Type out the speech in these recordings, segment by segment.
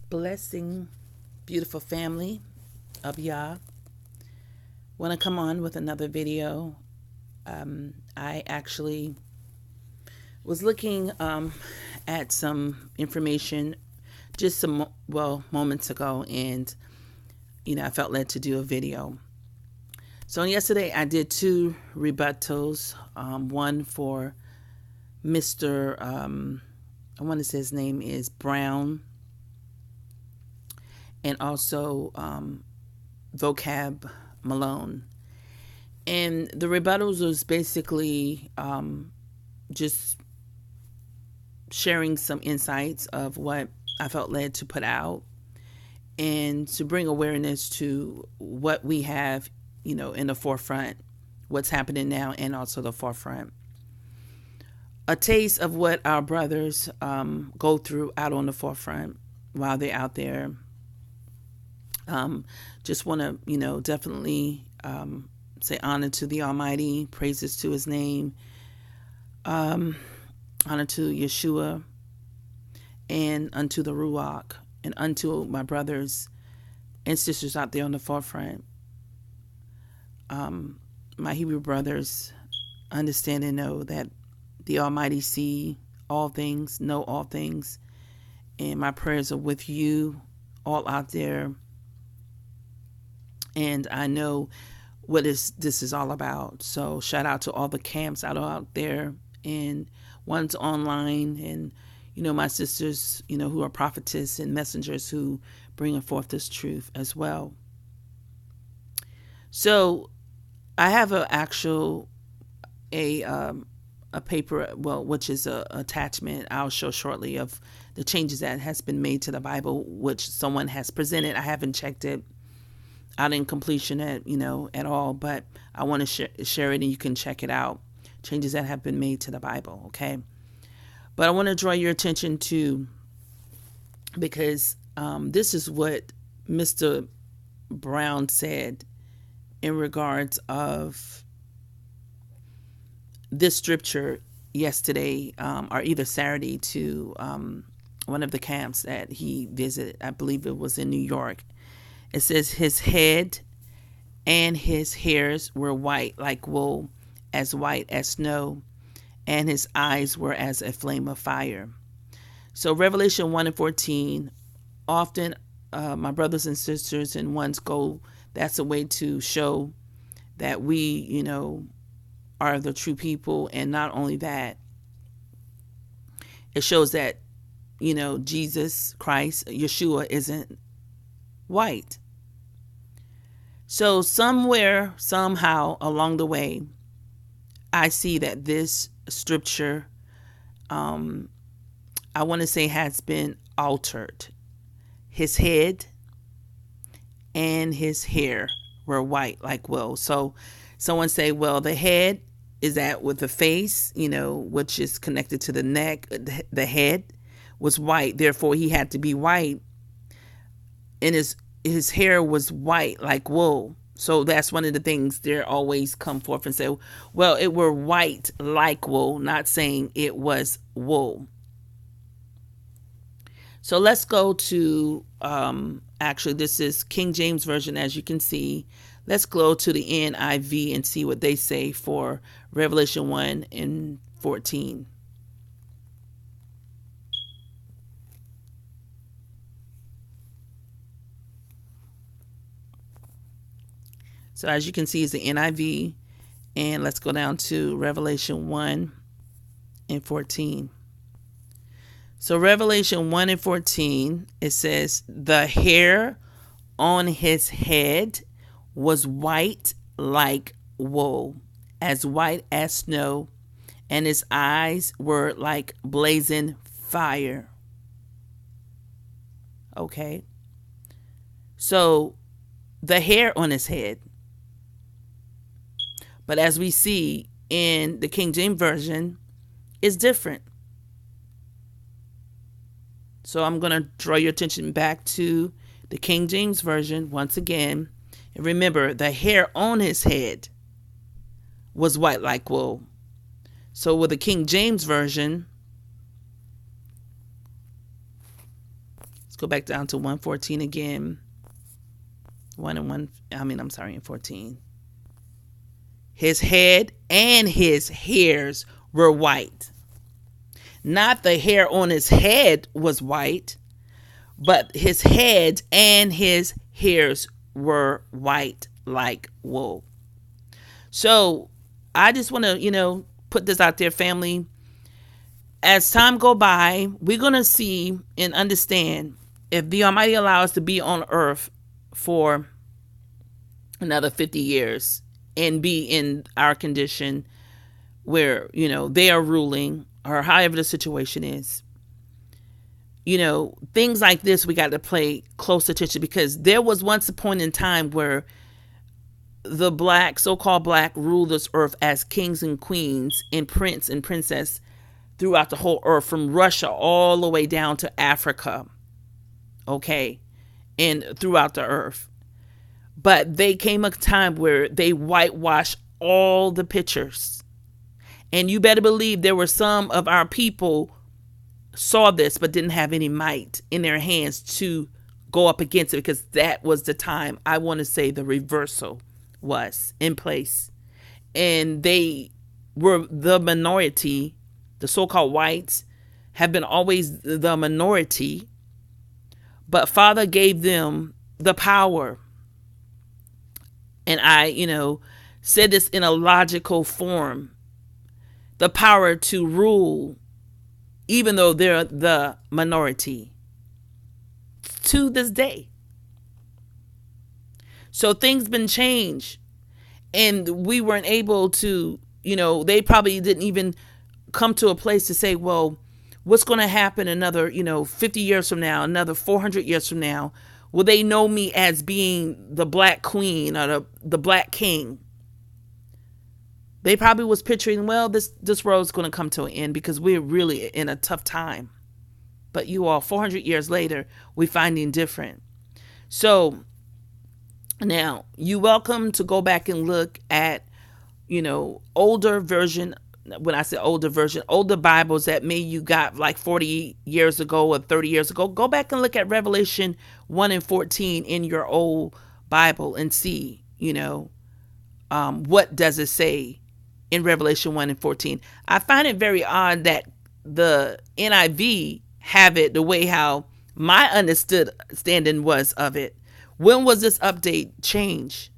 Blessing, beautiful family of Yah. Want to come on with another video. I actually was looking at some information just moments ago, and I felt led to do a video. So yesterday I did two rebuttals. One for Mr. I want to say his name is Brown, and also Vocab Malone. And the rebuttals was basically just sharing some insights of what I felt led to put out and to bring awareness to what we have, in the forefront, what's happening now, and also the forefront. A taste of what our brothers go through out on the forefront while they're out there. Just want to, definitely say honor to the Almighty, praises to his name, honor to Yeshua, and unto the Ruach, and unto my brothers and sisters out there on the forefront. My Hebrew brothers understand and know that the Almighty see all things, know all things, and my prayers are with you all out there. And I know what this is all about. So shout out to all the camps out there, and ones online, and my sisters, who are prophetess and messengers who bring forth this truth as well. So I have a paper, which is a attachment I'll show shortly, of the changes that has been made to the Bible, which someone has presented. I haven't checked it out in completion at all, but I want to share it, and you can check it out. Changes that have been made to the Bible, okay? But I want to draw your attention to, because this is what Mr. Brown said in regards of this scripture yesterday, or either Saturday, to one of the camps that he visited. I believe it was in New York. It says, his head and his hairs were white like wool, as white as snow, and his eyes were as a flame of fire. So Revelation 1:14, often my brothers and sisters and ones go, that's a way to show that we, are the true people. And not only that, it shows that, Jesus Christ, Yeshua, isn't white. So somewhere, somehow along the way, I see that this scripture, I want to say, has been altered. His head and his hair were white like wool. So someone say, well, the head is that with the face, which is connected to the neck. The head was white, therefore he had to be white. And his hair was white like wool. So that's one of the things they always come forth and say, well, it were white like wool, not saying it was wool. So let's go to, actually, this is King James Version, as you can see. Let's go to the NIV and see what they say for Revelation 1:14. So as you can see, is the NIV, and let's go down to Revelation 1:14. So Revelation 1:14, it says, the hair on his head was white like wool, as white as snow, and his eyes were like blazing fire. Okay. So the hair on his head. But as we see in the King James Version, it's different. So I'm going to draw your attention back to the King James Version once again. And remember, the hair on his head was white like wool. So with the King James Version, Go back down to 114 again. 1 and 1, I'm sorry, in 14. His head and his hairs were white. Not the hair on his head was white, but his head and his hairs were white like wool. So I just want to, put this out there, family. As time go by, we're going to see and understand if the Almighty allows us to be on earth for another 50 years and be in our condition where, they are ruling or however the situation is. Things like this, we got to pay close attention, because there was once a point in time where the so-called black, ruled this earth as kings and queens and prince and princess throughout the whole earth, from Russia all the way down to Africa, okay, and throughout the earth. But they came a time where they whitewashed all the pictures. And you better believe there were some of our people saw this but didn't have any might in their hands to go up against it, because that was the time, I want to say, the reversal was in place. And they were the minority. The so-called whites have been always the minority, but Father gave them the power. And I, said this in a logical form, the power to rule, even though they're the minority, to this day. So things been changed, and we weren't able to, they probably didn't even come to a place to say, well, what's going to happen another, 50 years from now, another 400 years from now? Will they know me as being the black queen or the black king? They probably was picturing, well, this world's going to come to an end because we're really in a tough time. But you all, 400 years later, we're finding different. So now you're welcome to go back and look at, older version. When I say older version, older Bibles that maybe you got like 40 years ago or 30 years ago, go back and look at Revelation 1 and 14 in your old Bible and see, what does it say in Revelation 1 and 14. I find it very odd that the NIV have it the way how my understanding was of it. When was this update changed?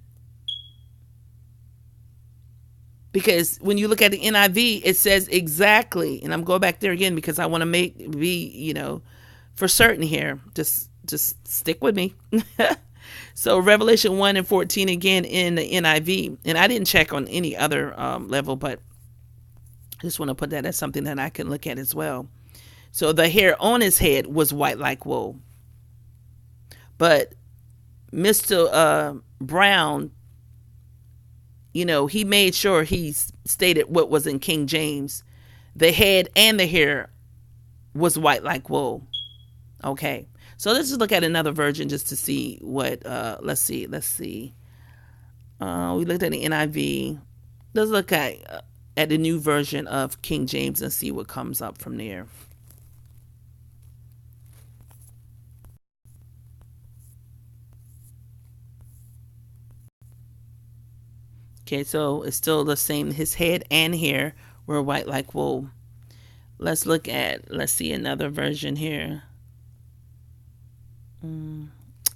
Because when you look at the NIV, it says exactly, and I'm going back there again because I want to be for certain here. Just stick with me. So Revelation 1 and 14 again in the NIV. And I didn't check on any other level, but I just want to put that as something that I can look at as well. So the hair on his head was white like wool. But Mr. Brown, he made sure he stated what was in King James. The head and the hair was white like wool. Okay. So let's just look at another version just to see what, let's see. We looked at the NIV. Let's look at the new version of King James and see what comes up from there. Okay, so it's still the same. His head and hair were white like wool. Let's see another version here.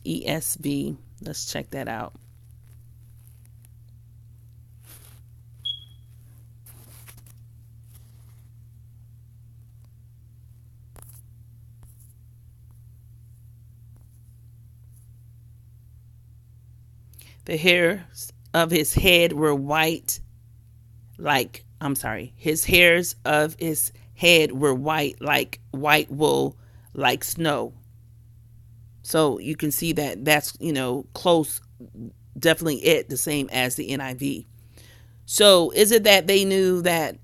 ESV. Let's check that out. The hairs of his head were white his hairs of his head were white like white wool, like snow. So you can see that that's, close, definitely the same as the NIV. So is it that they knew that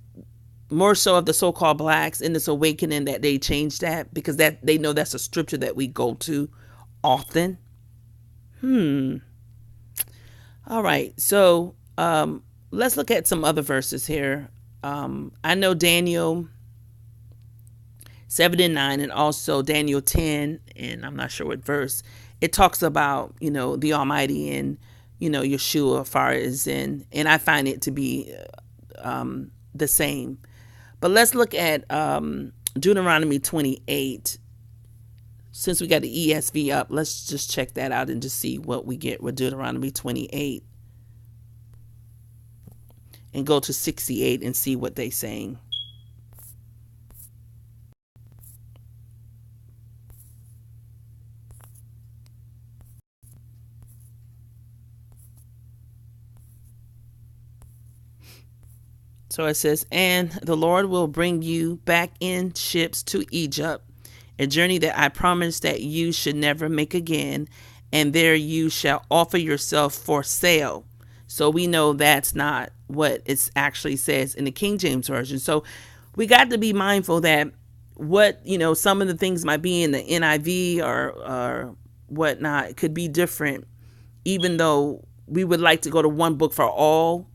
more so of the so-called blacks in this awakening that they changed that? Because that they know that's a scripture that we go to often. All right. So let's look at some other verses here. I know Daniel 7 and 9, and also Daniel 10, and I'm not sure what verse. It talks about, the Almighty and, Yeshua as far as and I find it to be the same. But let's look at Deuteronomy 28. Since we got the ESV up, let's just check that out and just see what we get with Deuteronomy 28. And go to 68 and see what they're saying. So it says, and the Lord will bring you back in ships to Egypt, a journey that I promised that you should never make again, and there you shall offer yourself for sale. So we know that's not what it actually says in the King James Version. So we got to be mindful that what, some of the things might be in the NIV or whatnot could be different, even though we would like to go to one book for all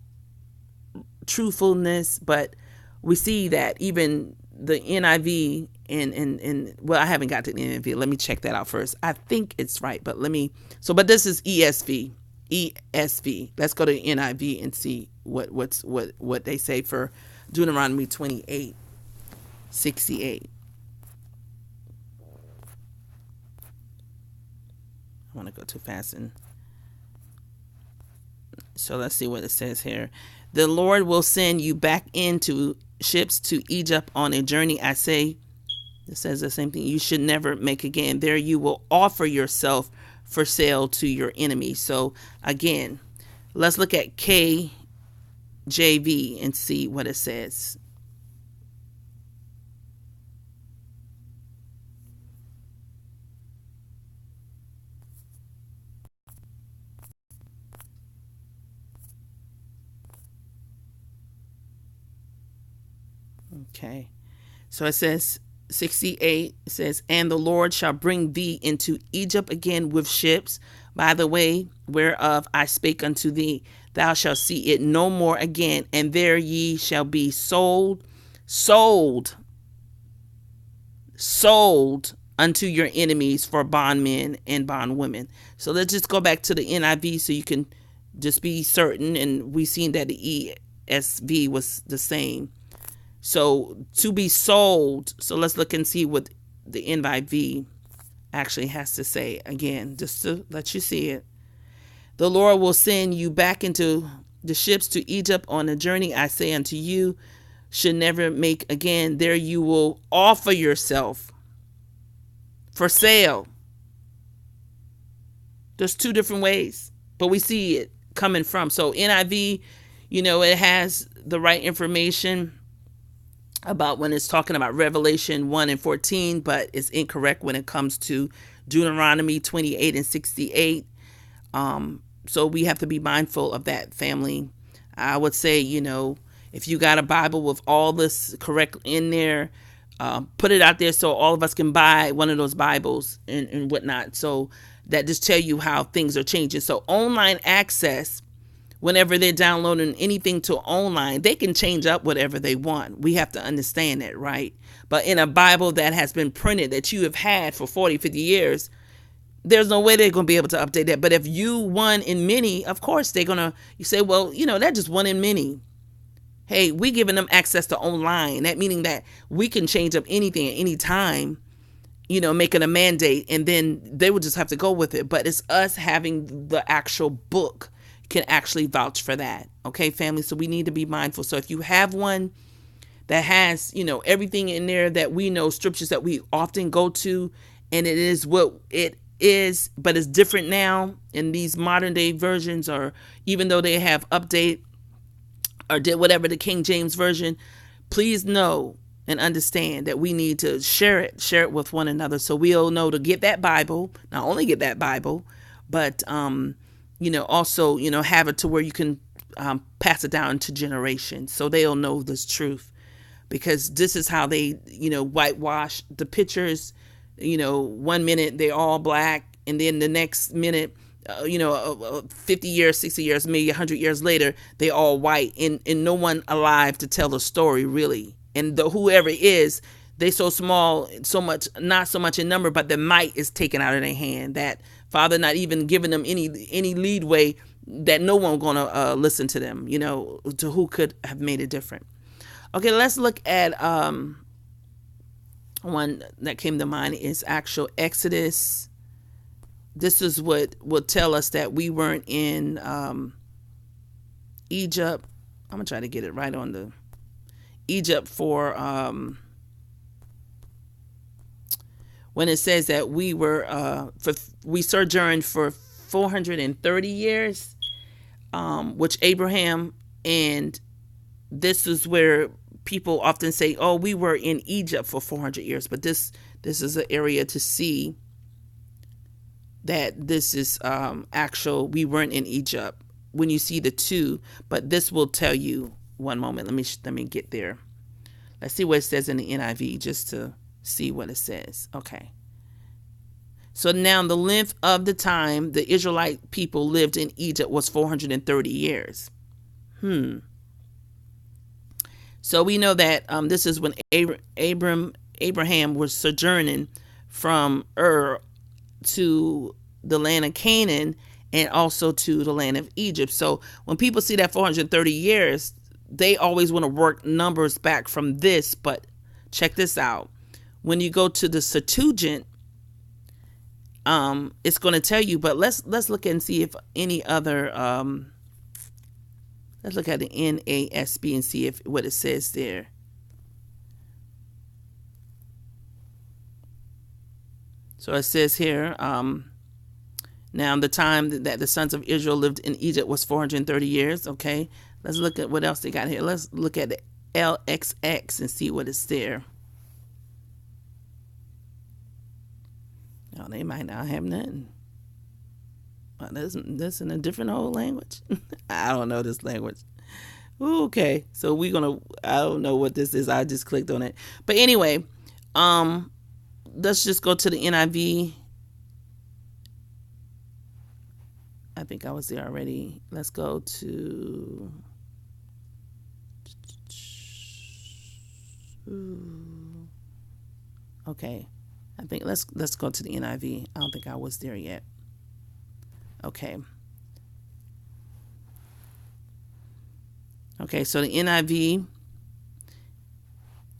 truthfulness. But we see that even the NIV and well, I haven't got to the NIV. Let me check that out first. I think it's right, but but this is ESV. Let's go to NIV and see what they say for Deuteronomy 28:68. I want to go too fast, and so let's see what it says here. The Lord will send you back into ships to Egypt on a journey, I say. It says the same thing. You should never make again. There you will offer yourself for sale to your enemy. So again, let's look at KJV and see what it says. Okay. So it says 68, it says, and the Lord shall bring thee into Egypt again with ships, by the way whereof I spake unto thee. Thou shalt see it no more again, and there ye shall be sold unto your enemies for bondmen and bondwomen. So let's just go back to the NIV so you can just be certain. And we seen that the ESV was the same. So to be sold. So let's look and see what the NIV actually has to say again, just to let you see it. The Lord will send you back into the ships to Egypt on a journey, I say unto you, should never make again. There you will offer yourself for sale. There's two different ways, but we see it coming from. So NIV, it has the right information about when it's talking about Revelation 1 and 14, but it's incorrect when it comes to Deuteronomy 28 and 68. So we have to be mindful of that, family. I would say, if you got a Bible with all this correct in there, put it out there so all of us can buy one of those Bibles and whatnot. So that just tell you how things are changing. So online access, whenever they're downloading anything to online, they can change up whatever they want. We have to understand that, right? But in a Bible that has been printed, that you have had for 40, 50 years, there's no way they're going to be able to update that. But if you one in many, of course, they're going to, you say, well, that's just one in many. Hey, we giving them access to online. That meaning that we can change up anything at any time, making a mandate, and then they would just have to go with it. But it's us having the actual book can actually vouch for that. Okay, family? So we need to be mindful. So if you have one that has, everything in there that we know, scriptures that we often go to, and it is what it is, but it's different now in these modern day versions, or even though they have update or did whatever the King James Version, please know and understand that we need to share it with one another, so we'll know to get that Bible, not only get that Bible, but also have it to where you can pass it down to generations, so they'll know this truth. Because this is how they whitewash the pictures. 1 minute they're all black, and then the next minute 50 years, 60 years, maybe 100 years later, they all white, and no one alive to tell the story, really. And whoever is, They so small, so much, not so much in number, but the might is taken out of their hand. That Father not even giving them any leadway, that no one gonna listen to them. To who could have made it different. Okay, let's look at one that came to mind is actual Exodus. This is what will tell us that we weren't in Egypt. I'm gonna try to get it right on the Egypt for when it says that we sojourned for 430 years, which Abraham, and this is where people often say, "Oh, we were in Egypt for 400 years," but this is an area to see that this is actual. We weren't in Egypt when you see the two, but this will tell you. One moment, let me get there. Let's see what it says in the NIV just to see what it says. Okay. So now the length of the time the Israelite people lived in Egypt was 430 years. So we know that this is when Abraham was sojourning from Ur to the land of Canaan and also to the land of Egypt. So when people see that 430 years, they always want to work numbers back from this. But check this out. When you go to the Septuagint, it's going to tell you. But let's look and see if any other. Let's look at the NASB and see if what it says there. So it says here, now the time that the sons of Israel lived in Egypt was 430 years. Okay, let's look at what else they got here. Let's look at the LXX and see what is there. Oh, they might not have nothing. Well, this in a different whole language. I don't know this language. Okay, so I don't know what this is. I just clicked on it. But anyway, let's just go to the NIV. I think I was there already. Let's go to. Okay, I think let's go to the NIV. I don't think I was there yet. Okay. Okay, so the NIV,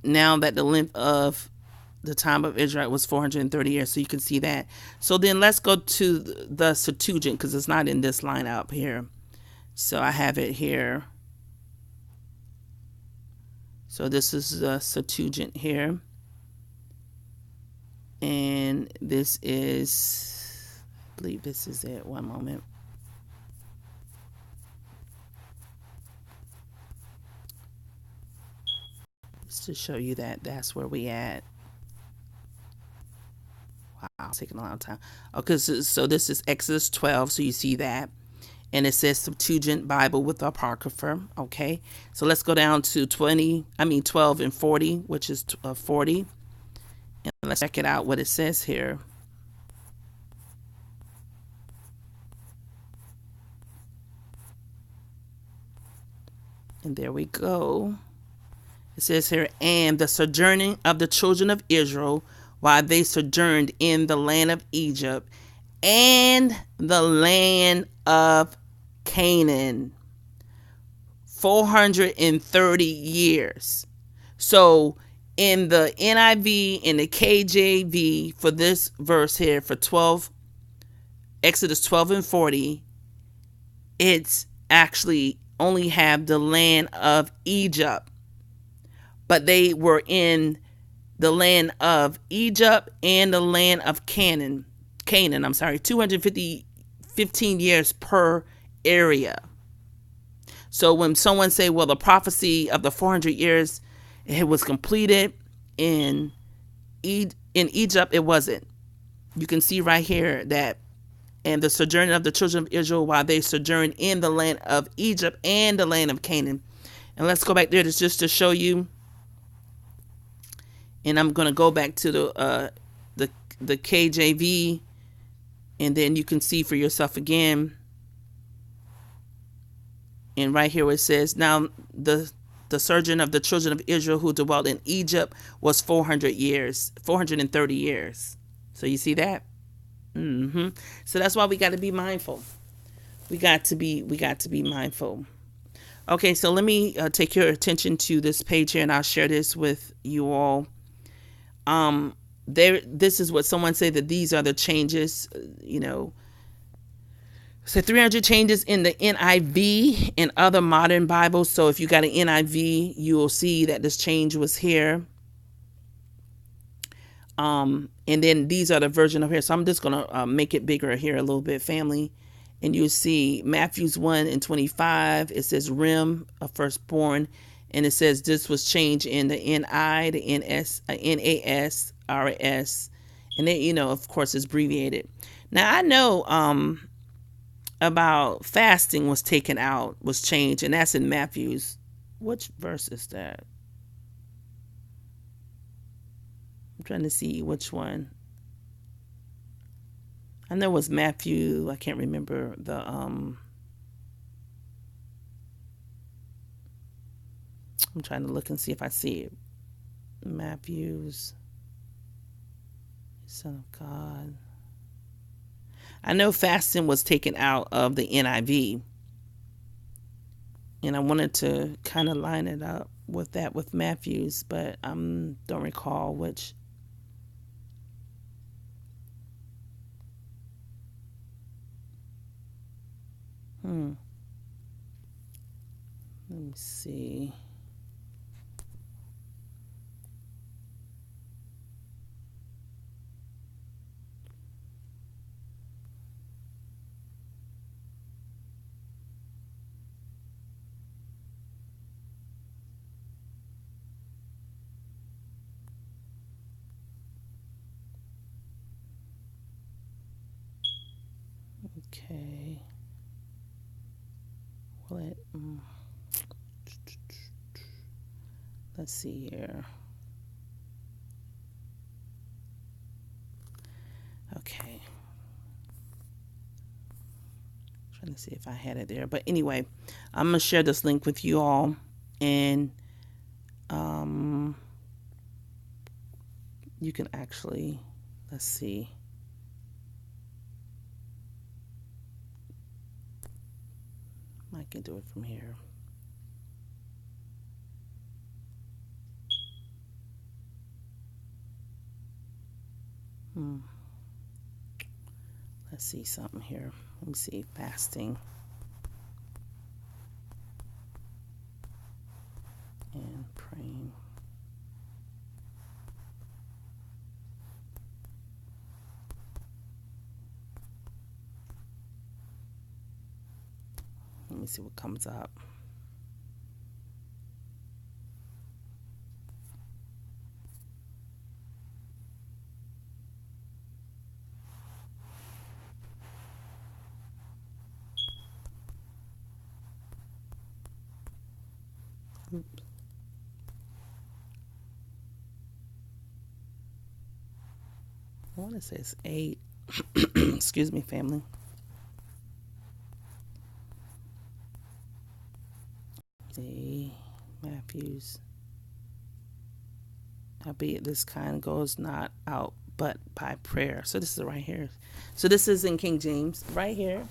now that the length of the time of Israel was 430 years, so you can see that. So then let's go to the Septuagint, because it's not in this line up here. So I have it here. So this is the Septuagint here. And this is, I believe this is it. One moment. Just to show you that that's where we at. Wow, it's taking a long time. Okay, so this is Exodus 12, so you see that. And it says Septuagint Bible with Apocrypha. Okay, so let's go down to 12 and 40, which is 40. And let's check it out what it says here. And there we go. It says here, and the sojourning of the children of Israel while they sojourned in the land of Egypt and the land of Canaan. 430 years. So in the NIV and the KJV for this verse here for Exodus 12 and 40, it's actually only have the land of Egypt. But they were in the land of Egypt and the land of Canaan, 15 years per area. So when someone say, well, the prophecy of the 400 years, it was completed in Egypt, it wasn't. You can see right here that, and the sojourning of the children of Israel while they sojourned in the land of Egypt and the land of Canaan. And let's go back there just to show you. And I'm going to go back to the KJV, and then you can see for yourself again. And right here where it says, now the The sojourn of the children of Israel who dwelt in Egypt was 430 years. So you see that? So that's why we got to be mindful. We got to be mindful. Okay, so let me take your attention to this page here, and I'll share this with you all. This is what someone said, that these are the changes. So 300 changes in the NIV and other modern Bibles. So if you got an NIV, you will see that this change was here. And then these are the version of here. So I'm just gonna make it bigger here a little bit, family. And you see Matthew's 1:25, it says Rim, a firstborn, and it says this was changed in the NI, the NS, NAS, RS, and then of course it's abbreviated. Now I know about fasting was taken out, was changed, and that's in Matthew's. Which verse is that? I'm trying to see which one. I know it was Matthew. I can't remember the I'm trying to look and see if I see it. Matthew's Son of God. I know fasting was taken out of the NIV. And I wanted to kind of line it up with that with Matthew's, but I don't recall which. Let me see. Okay. Well, let's see here. Okay. Trying to see if I had it there. But anyway, I'm going to share this link with you all. And you can actually, let's see. I can do it from here. Let's see something here. Let me see. Fasting and praying. Let me see what comes up. Oops. I want to say it's 8. Excuse me, family. See, Matthew's. Howbeit this kind goes not out but by prayer. So this is right here. So this is in King James right here.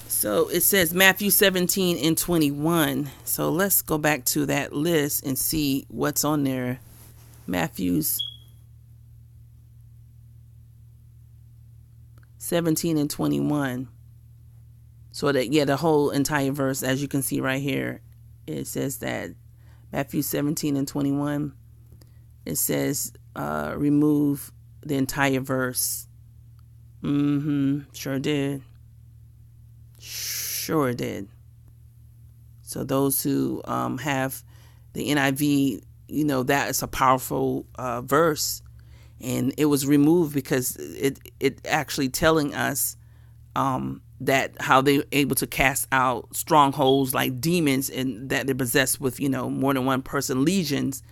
So it says Matthew 17:21. So let's go back to that list and see what's on there. Matthew's 17:21. So that, the whole entire verse, as you can see right here, it says that Matthew 17:21, it says remove the entire verse. Sure did. Sure did. So those who have the NIV, that is a powerful verse, and it was removed because it actually telling us that how they're able to cast out strongholds like demons, and that they're possessed with more than one person, legions,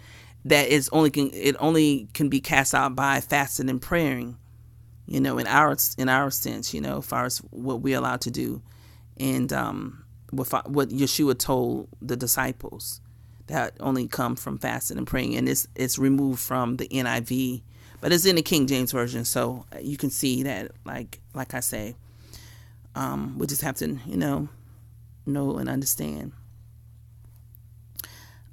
that it only can be cast out by fasting and praying, in our sense, as far as what we're allowed to do. And what Yeshua told the disciples, that only come from fasting and praying, and it's removed from the NIV, but it's in the King James version, so you can see that, like I say, we just have to know and understand.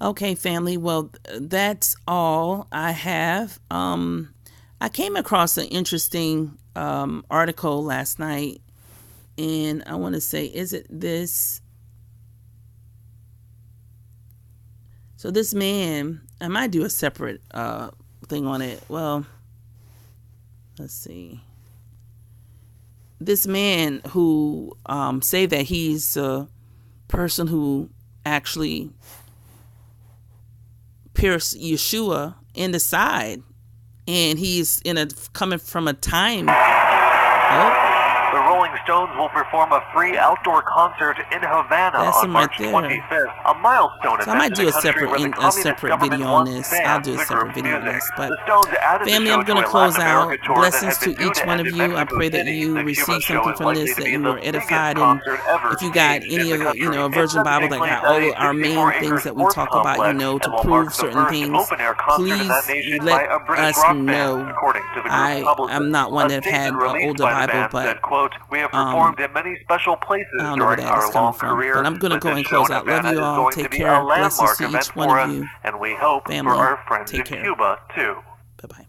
Okay, family. Well, that's all I have. I came across an interesting article last night, and I want to say, is it this? So this man, I might do a separate thing on it. Well, let's see. This man who say that he's a person who actually pierced Yeshua in the side, and he's coming from a time. The Rolling Stones will perform a free outdoor concert in Havana on March 25th, a milestone so I might do a separate video on this. I'll do a separate video on this. But family, I'm going to close out. Blessings to each one of you. I pray that you receive something from this, that you were edified. And if you got any of a Virgin Bible that got all our main things that we talk about, to prove certain things, please let us know. I'm not one that had an older Bible, but we have performed in many special places during our long career. But I'm going to go and close out. Love you all. Take care. Blessings to each one of you. And we hope family, for our friends in care. Cuba, too. Bye-bye.